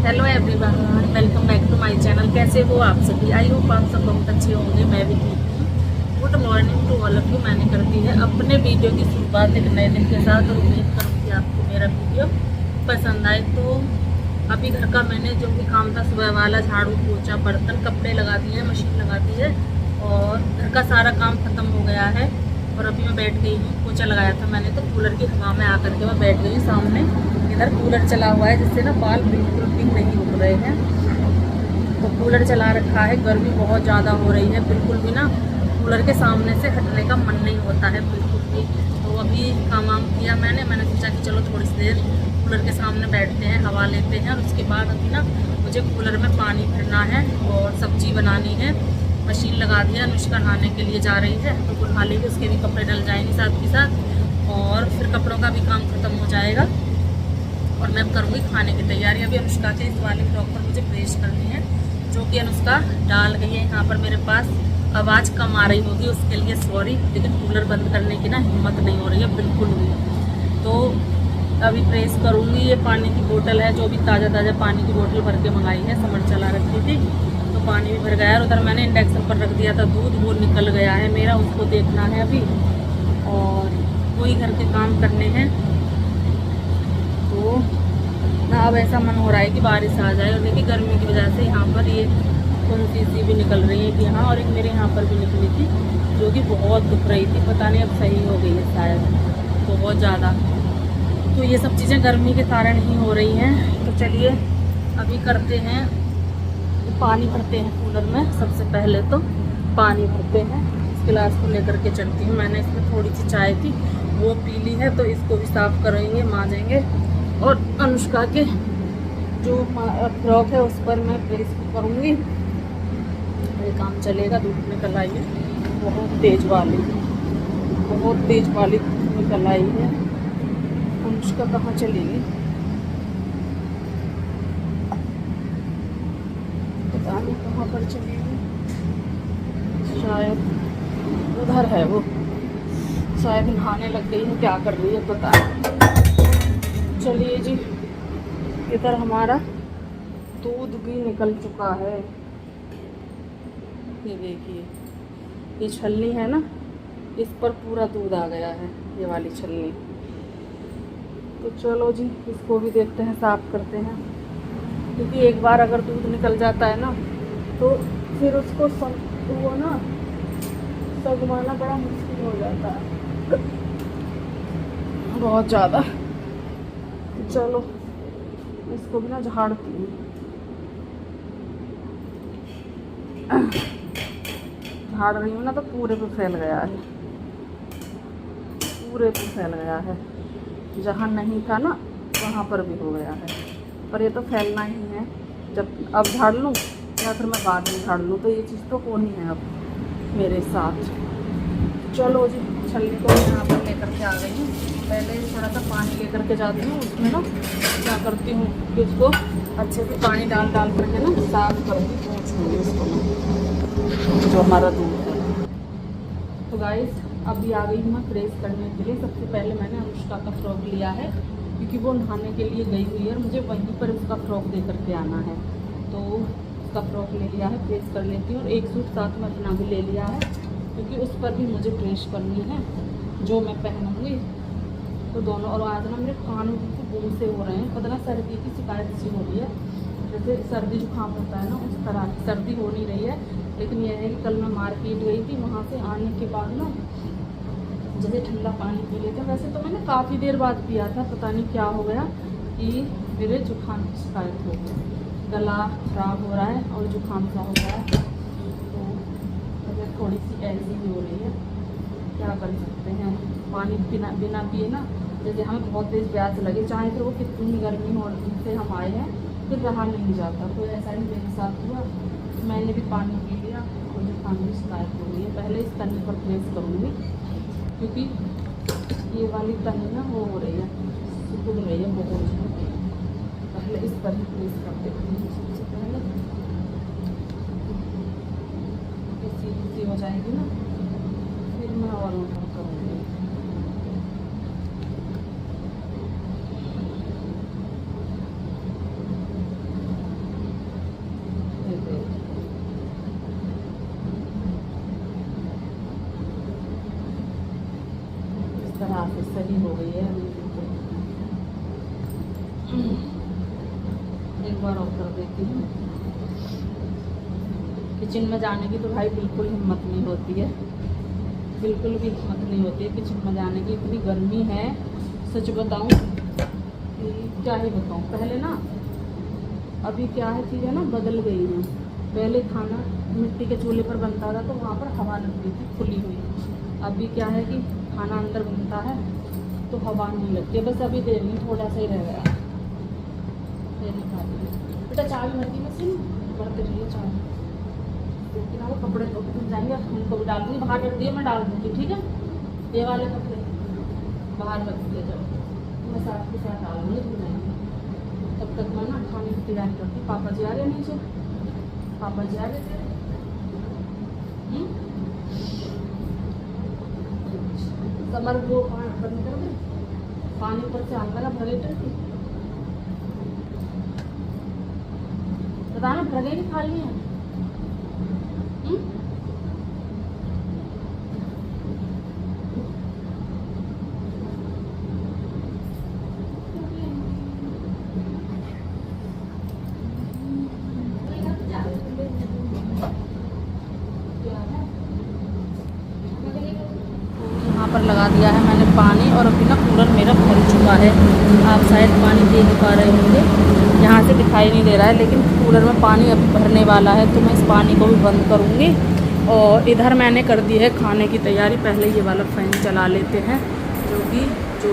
Hello everyone, welcome back to my channel. कैसे हो आप सभी? आई होप आप सब बहुत अच्छे होंगे। मैं भी ठीक हूँ। Good morning to all of you. मैंने कर दी है अपने वीडियो की शुरुआत एक नए दिन के साथ और उम्मीद करूँगी आपको मेरा वीडियो पसंद आए। तो अभी घर का मैंने जो भी काम था सुबह वाला, झाड़ू पोछा बर्तन कपड़े लगा दिए, मशीन लगा दी है और घर का सारा काम खत्म हो गया है। और अभी मैं बैठ गई हूँ। पोछा लगाया था मैंने तो कूलर की हवा में आकर के मैं बैठ गई हूँ सामने। इधर कूलर चला हुआ है जिससे ना बाल बिल्कुल भी नहीं उग रहे हैं। तो कूलर चला रखा है, गर्मी बहुत ज़्यादा हो रही है। बिल्कुल भी ना कूलर के सामने से हटने का मन नहीं होता है बिल्कुल भी। तो अभी काम वाम किया मैंने सोचा कि चलो थोड़ी सी देर कूलर के सामने बैठते हैं, हवा लेते हैं। और उसके बाद अभी ना मुझे कूलर में पानी भरना है और सब्जी बनानी है। मशीन लगा दिया, अनुष्का नहाने के लिए जा रही है तो वो नहा लेगी, उसके भी कपड़े डल जाएंगे साथ के साथ और फिर कपड़ों का भी काम खत्म हो जाएगा। और मैं करूँगी खाने की तैयारी। अभी अनुष्का के इस वाले फ्रॉक पर मुझे प्रेस करनी है जो कि अनुष्का डाल गई है। यहाँ पर मेरे पास आवाज़ कम आ रही होगी, उसके लिए सॉरी, लेकिन कूलर बंद करने की ना हिम्मत नहीं हो रही है बिल्कुल भी। तो अभी प्रेस करूँगी। ये पानी की बोतल है जो भी ताज़ा पानी की बोतल भर के मंगाई है, समर चला रखी थी तो पानी भी भर गया है। उधर मैंने इंडक्शन पर रख दिया था दूध, वो निकल गया है मेरा, उसको देखना है अभी। और वही घर के काम करने हैं। तो ना अब ऐसा मन हो रहा है कि बारिश आ जाए। और देखिए गर्मी की वजह से यहाँ पर ये कौन सी भी निकल रही है कि यहाँ, और एक मेरे यहाँ पर भी निकली थी जो कि बहुत दुख रही थी। पता नहीं अब सही हो गई है शायद, बहुत ज़्यादा। तो ये सब चीज़ें गर्मी के कारण ही हो रही हैं। तो चलिए अभी करते हैं, पानी भरते हैं कूलर में। सबसे पहले तो पानी भरते हैं। इस गिलास को लेकर के चलती हूँ। मैंने इसमें थोड़ी सी चाय थी वो पी ली है, तो इसको भी साफ़ करेंगे, मांजेंगे। और अनुष्का के जो फ्रॉक है उस पर मैं प्रेस भी करूँगी। ये काम चलेगा। धूप निकल आई है बहुत तेज़ वाली, बहुत तेज़ वाली धूप निकल आई है। अनुष्का कहाँ चलेगी पता नहीं, कहाँ पर चलेगी। शायद उधर है वो, शायद नहाने लग गई है, क्या कर रही है पता नहीं। चलिए जी, इधर हमारा दूध भी निकल चुका है। ये देखिए, ये छलनी है ना, इस पर पूरा दूध आ गया है, ये वाली छलनी। तो चलो जी इसको भी देखते हैं, साफ करते हैं। क्योंकि एक बार अगर दूध निकल जाता है ना तो फिर उसको वो ना सगवाना बड़ा मुश्किल हो जाता है बहुत ज़्यादा। चलो इसको भी ना झाड़ती हूँ। झाड़ रही हूँ ना तो पूरे पे फैल गया है, पूरे पे फैल गया है। जहाँ नहीं था ना वहाँ पर भी हो गया है, पर ये तो फैलना ही है। जब अब झाड़ लूँ या फिर मैं बाद में झाड़ लूँ, तो ये चीज़ तो होनी है अब मेरे साथ। चलो जी छलनी को मैं यहाँ पर लेकर के आ गई हूँ। पहले थोड़ा सा पानी लेकर के जाती हूँ, उसमें ना क्या करती हूँ कि उसको अच्छे से पानी डाल करके ना साफ करूँगी, पोंछूँगी उसको मैं, जो हमारा दूध है। तो गाइस अभी आ गई हूँ मैं प्रेस करने के लिए। सबसे पहले मैंने अनुष्का का फ्रॉक लिया है क्योंकि वो नहाने के लिए गई हुई है और मुझे वहीं पर उसका फ्रॉक दे करके आना है। तो उसका फ्रॉक ले लिया है, प्रेस कर लेती हूँ। और एक सूट साथ में अपना भी ले लिया है क्योंकि उस पर भी मुझे प्रेस करनी है जो मैं पहनूँगी। तो दोनों, और आज ना मेरे कान को गुम से हो रहे हैं, पता ना सर्दी की शिकायत सी हो रही है। जैसे सर्दी जुकाम होता है ना उस तरह की सर्दी हो नहीं रही है। लेकिन यह है कि कल मैं मार्केट गई थी, वहाँ से आने के बाद ना जैसे ठंडा पानी पी लेते हैं, वैसे तो मैंने काफ़ी देर बाद पिया था, पता नहीं क्या हो गया कि मेरे जुकाम की शिकायत हो गई। गला खराब हो रहा है और जुकाम सा हो रहा है, तो तबीयत थोड़ी सी ऐसी भी हो रही है। क्या कर सकते हैं, पानी बिना पिए ना, जैसे हमें बहुत तेज़ प्यास लगे, चाहे फिर वो कितनी गर्मी हो से हम आए हैं, फिर रहा नहीं जाता। तो ऐसा ही मेरे साथ हुआ, मैंने भी पानी पी लिया और जुकाम की शिकायत हो गई है। पहले इस तने पर प्रेस करूँगी क्योंकि ये वाली तने ना वो हो रही है, सिकुड़ रही है बहुत। पहले इस पर ही प्रेस कर देती हूँ सबसे पहले, सीधी हो जाएगी ना, फिर मैं और ऊपर करूँगी। सही हो गई है अभी। एक बार और कर देती हूँ। किचन में जाने की तो भाई बिल्कुल हिम्मत नहीं होती है, बिल्कुल भी हिम्मत नहीं होती है किचन में जाने की। इतनी गर्मी है, सच बताऊँ कि क्या ही बताऊँ। पहले ना, अभी क्या है चीज़ें ना बदल गई हैं। पहले खाना मिट्टी के चूल्हे पर बनता था तो वहाँ पर हवा लगती थी खुली हुई। अभी क्या है कि खाना अंदर बनता है तो हवा नहीं लगती है। बस अभी देर में थोड़ा सा ही रह गया, फिर निकाल ली। बेटा चाय भरती मशीन भरते रहिए चाय, क्योंकि ना वो कपड़े धो के जाएंगे, उनको भी डाल दूँगी। बाहर रख दिए, मैं डाल दूँगी, ठीक है। ये वाले कपड़े बाहर रख दिए, जब मैं साथ के साथ डाल दूँगी धुल जाएंगे। तब तक मैं ना खाने की तैयारी करती। पापा जी आ रहे नीचे, पापा जी आ रहे थे। समर वो बंद कर दे, पानी ऊपर से आता ना भरे टंकी। बताना भर गई कि खाली है? पर लगा दिया है मैंने पानी, और अभी ना कूलर मेरा भर चुका है। आप शायद पानी देख पा रहे होंगे, यहाँ से दिखाई नहीं दे रहा है, लेकिन कूलर में पानी अभी भरने वाला है। तो मैं इस पानी को भी बंद करूँगी। और इधर मैंने कर दी है खाने की तैयारी। पहले ये वाला फ़ैन चला लेते हैं, जो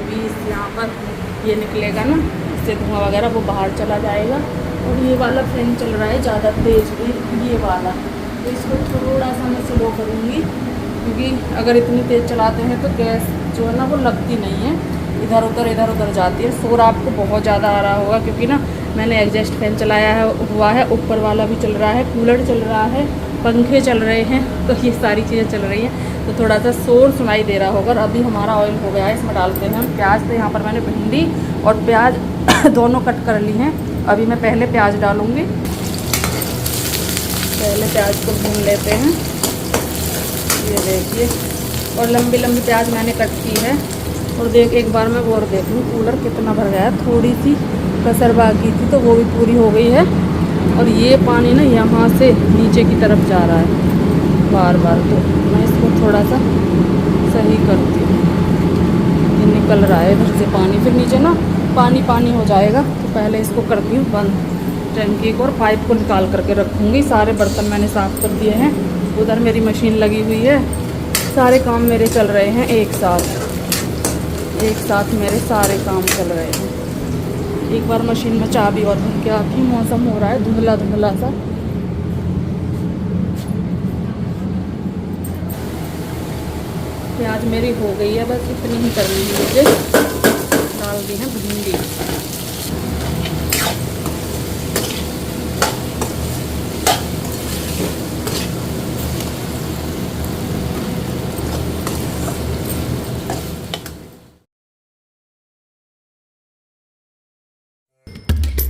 भी यहाँ पर ये निकलेगा ना, इससे धुआं वगैरह वो बाहर चला जाएगा। और ये वाला फ़ैन चल रहा है ज़्यादा तेज़, ये वाला, तो इसको थोड़ा सा मैं स्लो करूँगी, क्योंकि अगर इतनी तेज़ चलाते हैं तो गैस जो है ना वो लगती नहीं है, इधर उधर जाती है। शोर आपको बहुत ज़्यादा आ रहा होगा, क्योंकि ना मैंने एग्जॉस्ट फैन चलाया हुआ है, ऊपर वाला भी चल रहा है, कूलर चल रहा है, पंखे चल रहे हैं, तो ये सारी चीज़ें चल रही हैं, तो थोड़ा सा शोर सुनाई दे रहा होगा। और अभी हमारा ऑयल हो गया है, इसमें डालते हैं हम प्याज। तो यहाँ पर मैंने भिंडी और प्याज दोनों कट कर ली हैं। अभी मैं पहले प्याज डालूँगी, पहले प्याज को भून लेते हैं। ये देखिए, और लंबी लंबी प्याज मैंने कट की है। और एक बार मैं वो और देख लूँ कूलर कितना भर गया है। थोड़ी सी कसर बाकी थी तो वो भी पूरी हो गई है। और ये पानी ना यहाँ से नीचे की तरफ जा रहा है बार बार, तो मैं इसको थोड़ा सा सही करती हूँ। ये निकल रहा है इधर से पानी, फिर नीचे ना पानी हो जाएगा। तो पहले इसको करती हूँ बंद टंकी को, और पाइप को निकाल करके रखूँगी। सारे बर्तन मैंने साफ़ कर दिए हैं, उधर मेरी मशीन लगी हुई है, सारे काम मेरे चल रहे हैं एक साथ मेरे सारे काम चल रहे हैं। एक बार मशीन में चाबी और भर के आती, मौसम हो रहा है धुंधला धुंधला सा। प्याज मेरी हो गई है, बस इतनी ही करनी है मुझे। डाल दी है भिंडी,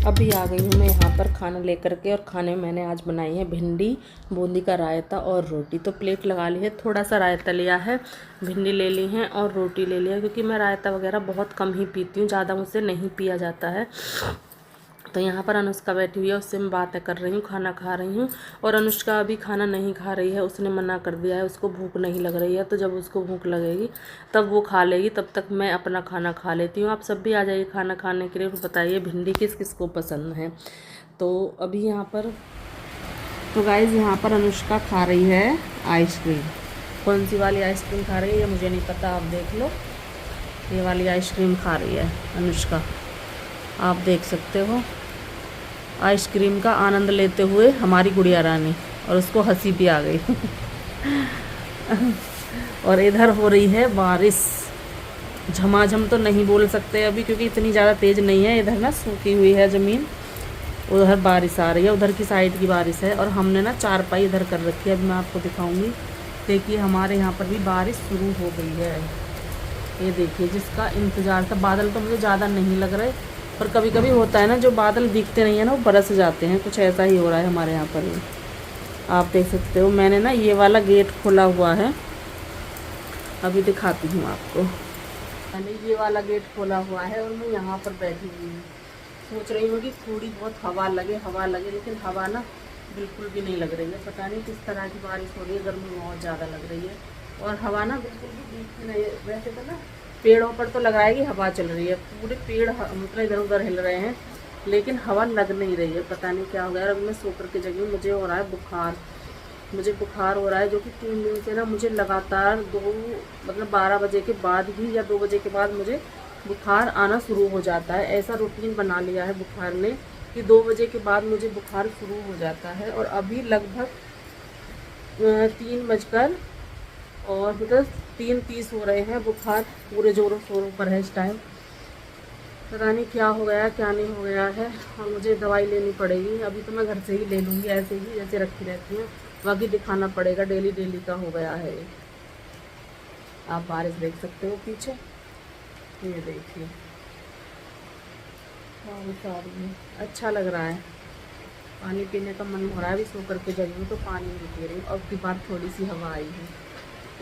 अभी आ गई हूँ मैं यहाँ पर खाना लेकर के। और खाने में मैंने आज बनाई है भिंडी, बूंदी का रायता और रोटी। तो प्लेट लगा ली है, थोड़ा सा रायता लिया है, भिंडी ले ली है और रोटी ले लिया, क्योंकि मैं रायता वगैरह बहुत कम ही पीती हूँ, ज़्यादा मुझसे नहीं पिया जाता है। तो यहाँ पर अनुष्का बैठी हुई है, उससे मैं बातें कर रही हूँ, खाना खा रही हूँ। और अनुष्का अभी खाना नहीं खा रही है, उसने मना कर दिया है, उसको भूख नहीं लग रही है। तो जब उसको भूख लगेगी तब वो खा लेगी, तब तक मैं अपना खाना खा लेती हूँ। आप सब भी आ जाइए खाना खाने के लिए, बताइए भिंडी किस किस को पसंद है। तो अभी यहाँ पर तो गाइज़ यहाँ पर अनुष्का खा रही है आइसक्रीम। कौन सी वाली आइसक्रीम खा रही है ये मुझे नहीं पता, आप देख लो। ये वाली आइसक्रीम खा रही है अनुष्का, आप देख सकते हो। आइसक्रीम का आनंद लेते हुए हमारी गुड़िया रानी, और उसको हंसी भी आ गई। और इधर हो रही है बारिश, झमाझम तो नहीं बोल सकते अभी, क्योंकि इतनी ज़्यादा तेज़ नहीं है। इधर ना सूखी हुई है ज़मीन, उधर बारिश आ रही है, उधर की साइड की बारिश है। और हमने ना चारपाई इधर कर रखी है, अभी मैं आपको दिखाऊंगी। देखिए हमारे यहाँ पर भी बारिश शुरू हो गई है, ये देखिए, जिसका इंतज़ार था। बादल तो मुझे ज़्यादा नहीं लग रहे, पर कभी कभी होता है ना, जो बादल दिखते नहीं है ना वो बरस जाते हैं, कुछ ऐसा ही हो रहा है हमारे यहाँ पर भी। आप देख सकते हो, मैंने ना ये वाला गेट खोला हुआ है, अभी दिखाती हूँ आपको। मैंने ये वाला गेट खोला हुआ है और मैं यहाँ पर बैठी हुई हूँ। सोच रही हूँ कि थोड़ी बहुत हवा लगे, लेकिन हवा ना बिल्कुल भी नहीं लग रही है। पता नहीं किस तरह की बारिश हो रही है, गर्मी बहुत ज़्यादा लग रही है और हवा ना बिल्कुल भी बीच में नहीं। वैसे तो ना पेड़ों पर तो लग रहा है कि हवा चल रही है, पूरे पेड़ मतलब इधर उधर हिल रहे हैं, लेकिन हवा लग नहीं रही है। पता नहीं क्या हो गया। अब मैं सो कर के जगी, मुझे हो रहा है बुखार, मुझे बुखार हो रहा है, जो कि 3 दिन से ना मुझे लगातार 12 बजे के बाद ही या 2 बजे के बाद मुझे बुखार आना शुरू हो जाता है। ऐसा रूटीन बना लिया है बुखार ने कि 2 बजे के बाद मुझे बुखार शुरू हो जाता है। और अभी लगभग 3 बजकर और मतलब 3:30 हो रहे हैं, बुखार पूरे ज़ोरों शोरों पर है इस टाइम। पता नहीं क्या हो गया क्या नहीं हो गया है, और मुझे दवाई लेनी पड़ेगी। अभी तो मैं घर से ही ले लूँगी, ऐसे ही जैसे रखी रहती हूँ, बाकी दिखाना पड़ेगा। डेली डेली का हो गया है। आप बारिश देख सकते हो पीछे, ये देखिए बारिश आ रही है, अच्छा लग रहा है। पानी पीने का मन हो रहा है। अभी सो करके जगी हूँ तो पानी नहीं पी रही। अब की बार थोड़ी सी हवा आई है,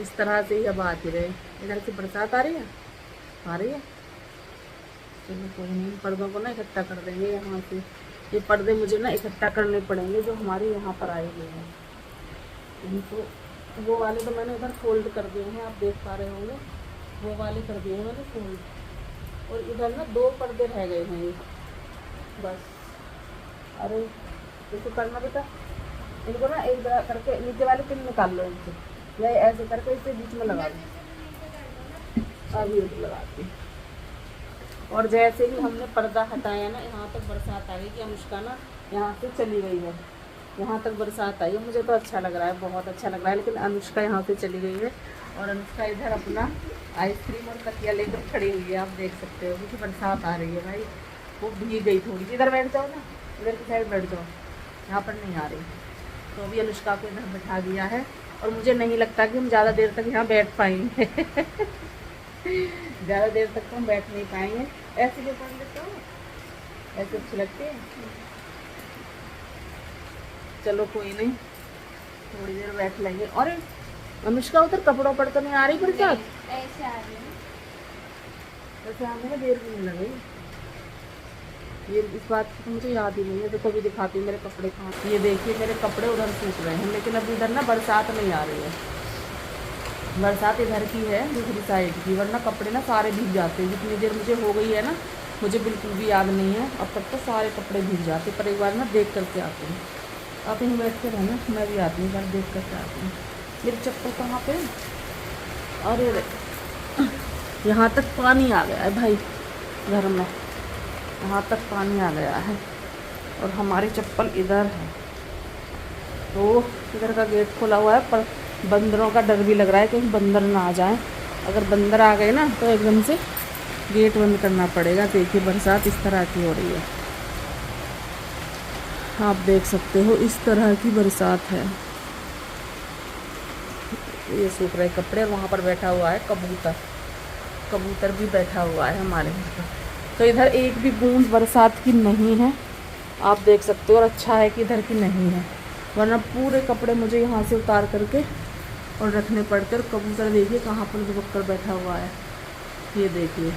इस तरह से ही हवा आती रहे। इधर से बरसात आ रही है, आ रही है। चलो कोई नहीं, पर्दों को ना इकट्ठा कर देंगे यहाँ से। ये पर्दे मुझे ना इकट्ठा करने पड़ेंगे जो हमारे यहाँ पर आए हुए हैं। इनको वो वाले तो मैंने उधर फोल्ड कर दिए हैं, आप देख पा रहे होंगे, वो वाले कर दिए हैं मैंने फोल्ड। और इधर ना 2 पर्दे रह गए हैं ये बस। अरे इसको करना बेटा, इनको ना एक तरह करके नीचे वाले पिन निकाल लो इनसे, या ऐसे करके इसे बीच में लगा दो। अभी लगाती हूँ। और जैसे ही हमने पर्दा हटाया ना, यहाँ तक बरसात आ गई कि अनुष्का ना यहाँ से चली गई है। यहाँ तक बरसात आई है, मुझे तो अच्छा लग रहा है, बहुत अच्छा लग रहा है। लेकिन अनुष्का यहाँ से चली गई है और अनुष्का इधर अपना आइसक्रीम और तकिया लेकर खड़ी हुई है। आप देख सकते हो क्योंकि बरसात आ रही है भाई। वो भीग गई थोड़ी सी। इधर बैठ जाओ ना, इधर की साइड बैठ जाओ, यहाँ पर नहीं आ रही। तो अभी अनुष्का को इधर बैठा दिया है और मुझे नहीं लगता कि हम ज़्यादा देर तक यहाँ बैठ पाएंगे। ज़्यादा देर तक तो हम बैठ नहीं पाएंगे। ऐसे भी पढ़ लेते हो, ऐसे अच्छी लगती है। चलो कोई नहीं, थोड़ी देर बैठ लेंगे। और अनुष्का उधर कपड़ों पर तो नहीं आ रही बरसात? ऐसे आ रही है, ऐसे आने में देर भी नहीं लगी। ये इस बात की तो मुझे याद ही नहीं है। देखो अभी दिखाती हूँ मेरे कपड़े कहाँ। ये देखिए मेरे कपड़े उधर सूख रहे हैं, लेकिन अभी इधर ना बरसात नहीं आ रही है। बरसात इधर की है दूसरी साइड की, वरना कपड़े ना सारे भीग जाते हैं। जितनी देर मुझे हो गई है ना, मुझे बिल्कुल भी याद नहीं है, अब तक तो सारे कपड़े भीग जाते। पर एक बार ना देख करके आती हूँ। आप यहीं बैठ के रहना, मैं भी आती हूँ, बार देख करके आती हूँ। मेरी चप्पल कहाँ पे? अरे यहाँ तक पानी आ गया है भाई, घर में यहाँ तक पानी आ गया है और हमारी चप्पल इधर है। तो इधर का गेट खोला हुआ है, पर बंदरों का डर भी लग रहा है, कहीं बंदर ना आ जाए। अगर बंदर आ गए ना तो एकदम से गेट बंद करना पड़ेगा। देखिए बरसात इस तरह की हो रही है, आप देख सकते हो इस तरह की बरसात है। ये सूख रहे कपड़े। वहाँ पर बैठा हुआ है कबूतर, कबूतर भी बैठा हुआ है हमारे घर पर। तो इधर एक भी बूंद बरसात की नहीं है, आप देख सकते हो। और अच्छा है कि इधर की नहीं है, वरना पूरे कपड़े मुझे यहाँ से उतार करके और रखने पड़ते। और कबूतर देखिए कहाँ पर दुबक कर बैठा हुआ है, ये देखिए।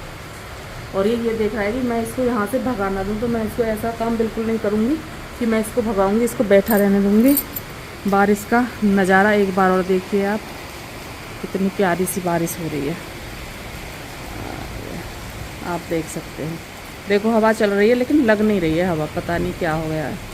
और ये देख रहा है कि मैं इसको यहाँ से भगाना दूँ, तो मैं इसको ऐसा काम बिल्कुल नहीं करूँगी कि मैं इसको भगाऊँगी, इसको बैठा रहने दूँगी। बारिश का नज़ारा एक बार और देखिए आप, कितनी प्यारी सी बारिश हो रही है, आप देख सकते हैं। देखो हवा चल रही है लेकिन लग नहीं रही है हवा, पता नहीं क्या हो गया है।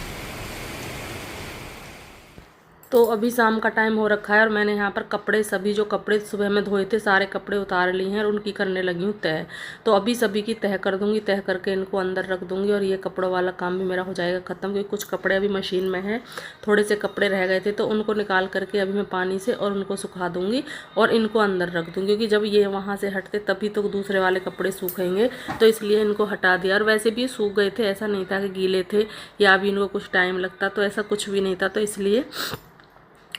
तो अभी शाम का टाइम हो रखा है और मैंने यहाँ पर कपड़े सभी जो कपड़े सुबह में धोए थे सारे कपड़े उतार लिए हैं और उनकी करने लगी हूँ तह। तो अभी सभी की तह कर दूँगी, तह करके इनको अंदर रख दूँगी और ये कपड़ों वाला काम भी मेरा हो जाएगा ख़त्म। क्योंकि कुछ कपड़े अभी मशीन में हैं, थोड़े से कपड़े रह गए थे तो उनको निकाल करके अभी मैं पानी से और उनको सुखा दूँगी और इनको अंदर रख दूँगी। क्योंकि जब ये वहाँ से हटते तभी तो दूसरे वाले कपड़े सूखेंगे, तो इसलिए इनको हटा दिया। और वैसे भी सूख गए थे, ऐसा नहीं था कि गीले थे या अभी इनको कुछ टाइम लगता, तो ऐसा कुछ भी नहीं था। तो इसलिए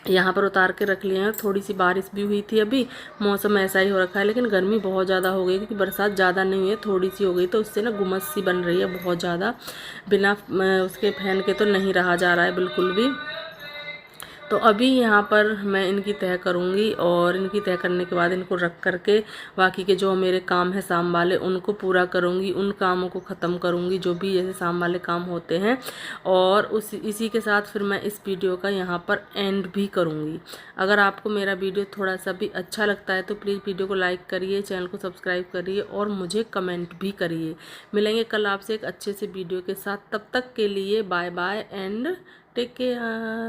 यहाँ पर उतार के रख लिए हैं। थोड़ी सी बारिश भी हुई थी, अभी मौसम ऐसा ही हो रखा है, लेकिन गर्मी बहुत ज़्यादा हो गई क्योंकि बरसात ज़्यादा नहीं हुई है, थोड़ी सी हो गई, तो उससे ना गुमस सी बन रही है बहुत ज़्यादा। बिना उसके फैन के तो नहीं रहा जा रहा है बिल्कुल भी। तो अभी यहाँ पर मैं इनकी तह करूँगी और इनकी तह करने के बाद इनको रख करके बाकी के जो मेरे काम है शाम वाले उनको पूरा करूँगी, उन कामों को ख़त्म करूँगी जो भी जैसे शाम वाले काम होते हैं। और इसी के साथ फिर मैं इस वीडियो का यहाँ पर एंड भी करूँगी। अगर आपको मेरा वीडियो थोड़ा सा भी अच्छा लगता है तो प्लीज़ वीडियो को लाइक करिए, चैनल को सब्सक्राइब करिए और मुझे कमेंट भी करिए। मिलेंगे कल आपसे एक अच्छे से वीडियो के साथ, तब तक के लिए bye bye and take care.